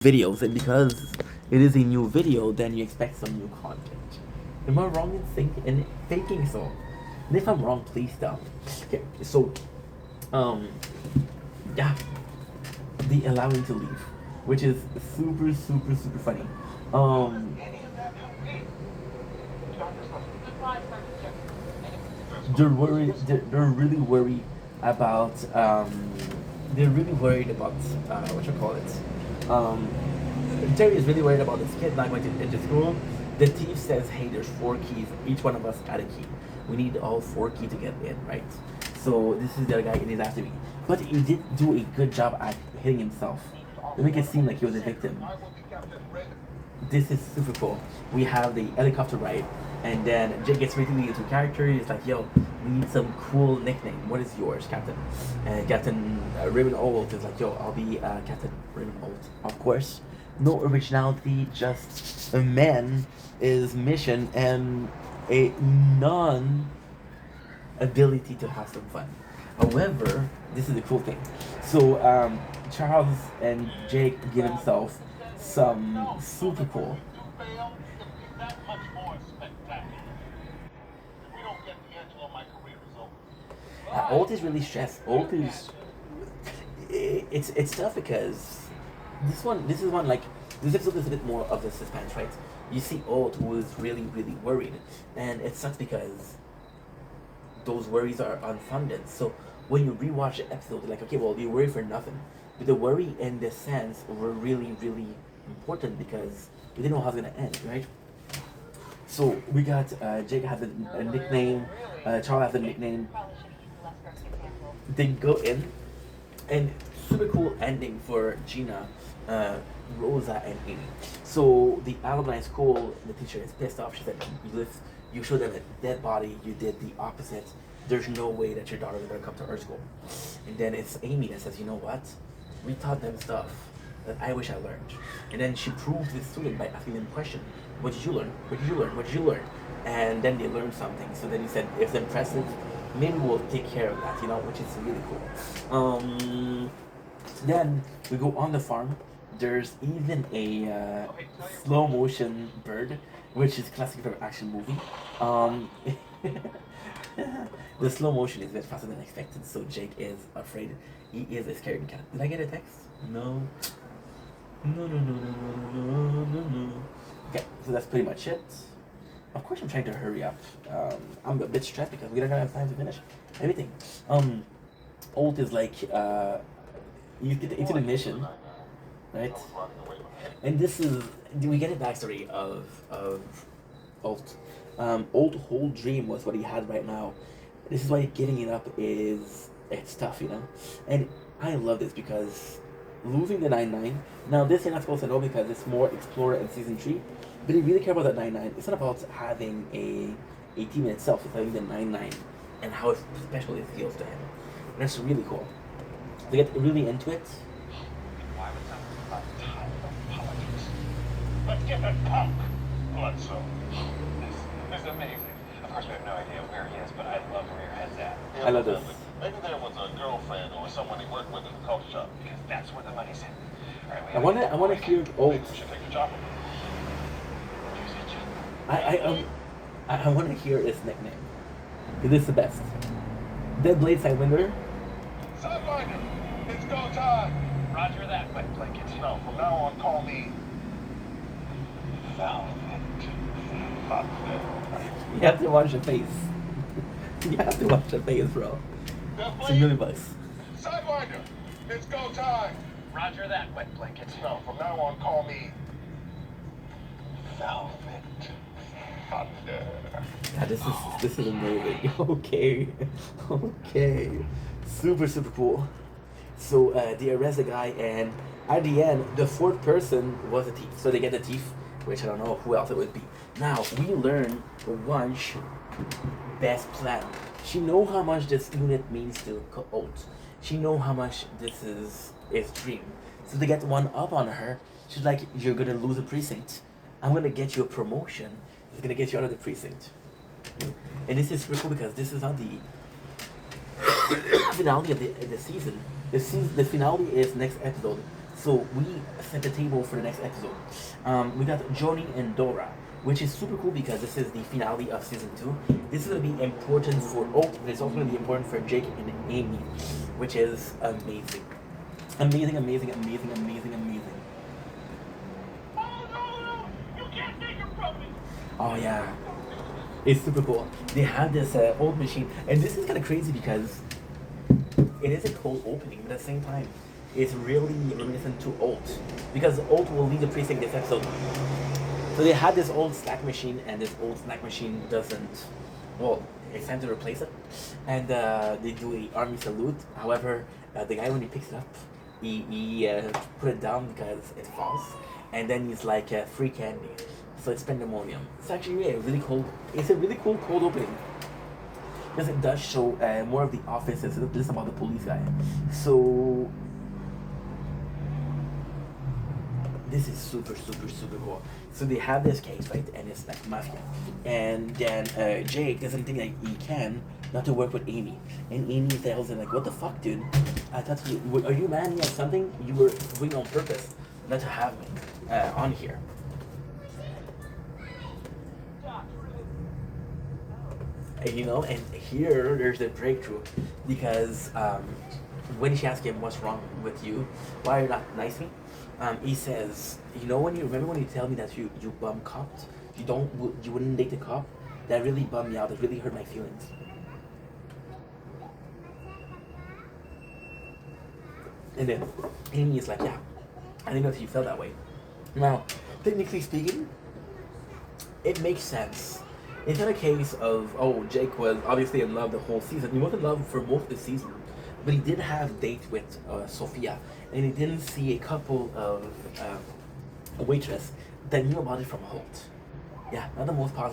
videos, and because it is a new video, then you expect some new content. Am I wrong in thinking so? And if I'm wrong, please tell me. Okay, so um, yeah, the allowing to leave, which is super funny. Um, they're really worried about they're really worried about what you call it. Jerry is really worried about this kid not going to into school. The thief says, "Hey, there's four keys. Each one of us got a key. We need all four keys to get in, right?" So this is the other guy, and he's after me. But he did do a good job at hitting himself. They make it seem like he was a victim. This is super cool. We have the helicopter ride, and then Jake gets really into character. He's like, "Yo, we need some cool nickname. What is yours, Captain?" And Captain Raymond Holt is like, "Yo, I'll be Captain Raymond Holt." Of course, no originality, just a man is mission and a non ability to have some fun. However, this is the cool thing. So Charles and Jake give himself some super cool. Old is really stressed. Old is it's tough because this is one like this episode is a bit more of the suspense, right? You see Old who is really worried, and it sucks because those worries are unfunded. So when you rewatch the episode, you're like, okay, well, you worry for nothing. But the worry in this sense were really important because we didn't know how it's gonna end, right? So we got Jake has a nickname, Charles has a nickname. They go in, and super cool ending for Gina, Rosa, and Amy. So the alumni school, the teacher is pissed off. She said, you showed them a dead body. You did the opposite. There's no way that your daughter is gonna come to our school. And then it's Amy that says, you know what? We taught them stuff that I wish I learned. And then she proved the student by asking them question. What did you learn? What did you learn? What did you learn? And then they learned something. So then he said, if it's impressive, maybe we'll take care of that, which is really cool. Then we go on the farm. There's even a slow motion bird, which is classic for an action movie. The slow motion is a bit faster than expected, so Jake is afraid. He is a scared cat. Did I get a text? No. No. Okay, so that's pretty much it. Of course, I'm trying to hurry up. I'm a bit stressed because we don't have time to finish everything. Old is like, you get into the mission, right? And this is, we get a backstory of Old. Old whole dream was what he had right now. This is why getting it up it's tough, And I love this because losing the 9-9. Now this you're not supposed to know because it's more Explorer in season 3. But you really care about that 9-9. It's not about having a team in itself. It's having the 9-9 and how special it feels to him. And that's really cool. To get really into it. Let's get that punk, Bledsoe. This is amazing. Of course, we have no idea where he is, but I love where your head's at. Yeah, I love this. Maybe there was a girlfriend or someone he worked with in the culture shop, because that's where the money's hidden. All right, I want to hear Old. Maybe we should take the job. I want to hear his nickname. It is the best. Dead Blade Sidewinder. Sidewinder, it's go time. Roger that, wet blanket. No, from now on, call me Velvet. You have to watch the face. You have to watch the face, bro. It's a million bucks. Sidewinder, it's go time. Roger that, wet blanket. No, from now on, call me Velvet. God, this is amazing. Okay. Super cool. So they arrest the guy, and at the end, the fourth person was a thief. So they get the thief, which I don't know who else it would be. Now we learn Wunsch best plan. She know how much this unit means to Colt. She know how much this is his dream. So they get one up on her. She's like, "You're gonna lose a precinct. I'm gonna get you a promotion. It's gonna get you out of the precinct." And this is super cool because this is on the finale of the season. The finale is next episode. So we set the table for the next episode. We got Joni and Dora, which is super cool because this is the finale of season 2. This is going to be important for Oak, but it's also going to be important for Jake and Amy, which is amazing. Amazing, amazing, amazing, amazing, amazing. Oh yeah, it's super cool. They have this old machine, and this is kind of crazy because it is a cold opening, but at the same time, it's really reminiscent to Alt, because Alt will lead the precinct this episode. So they had this old snack machine, and this old snack machine doesn't. Well, it's time to replace it, and they do a army salute. However, the guy when he picks it up, he put it down because it falls, and then he's like free candy. So it's pandemonium. It's actually a really cool. It's a really cool cold opening because it does show more of the office instead of just about the police guy. So this is super super super cool. So they have this case, right, and it's like mafia, and then Jake doesn't think that he can not to work with Amy, and Amy tells him like, "What the fuck, dude? I thought are you mad at something? You were doing on purpose not to have me on here." You know, and here there's the breakthrough because when she asks him what's wrong with you, why are you not nice to me, he says, you know, when you remember when you tell me that you bum copped, you wouldn't date a cop, that really bummed me out, it really hurt my feelings. And then Amy is like, yeah, I didn't know if you felt that way. Now, technically speaking, it makes sense. It's not a case of, oh, Jake was obviously in love the whole season. He was in love for most of the season, but he did have a date with Sophia, and he didn't see a couple of a waitress that knew about it from Holt. Yeah, not the most positive.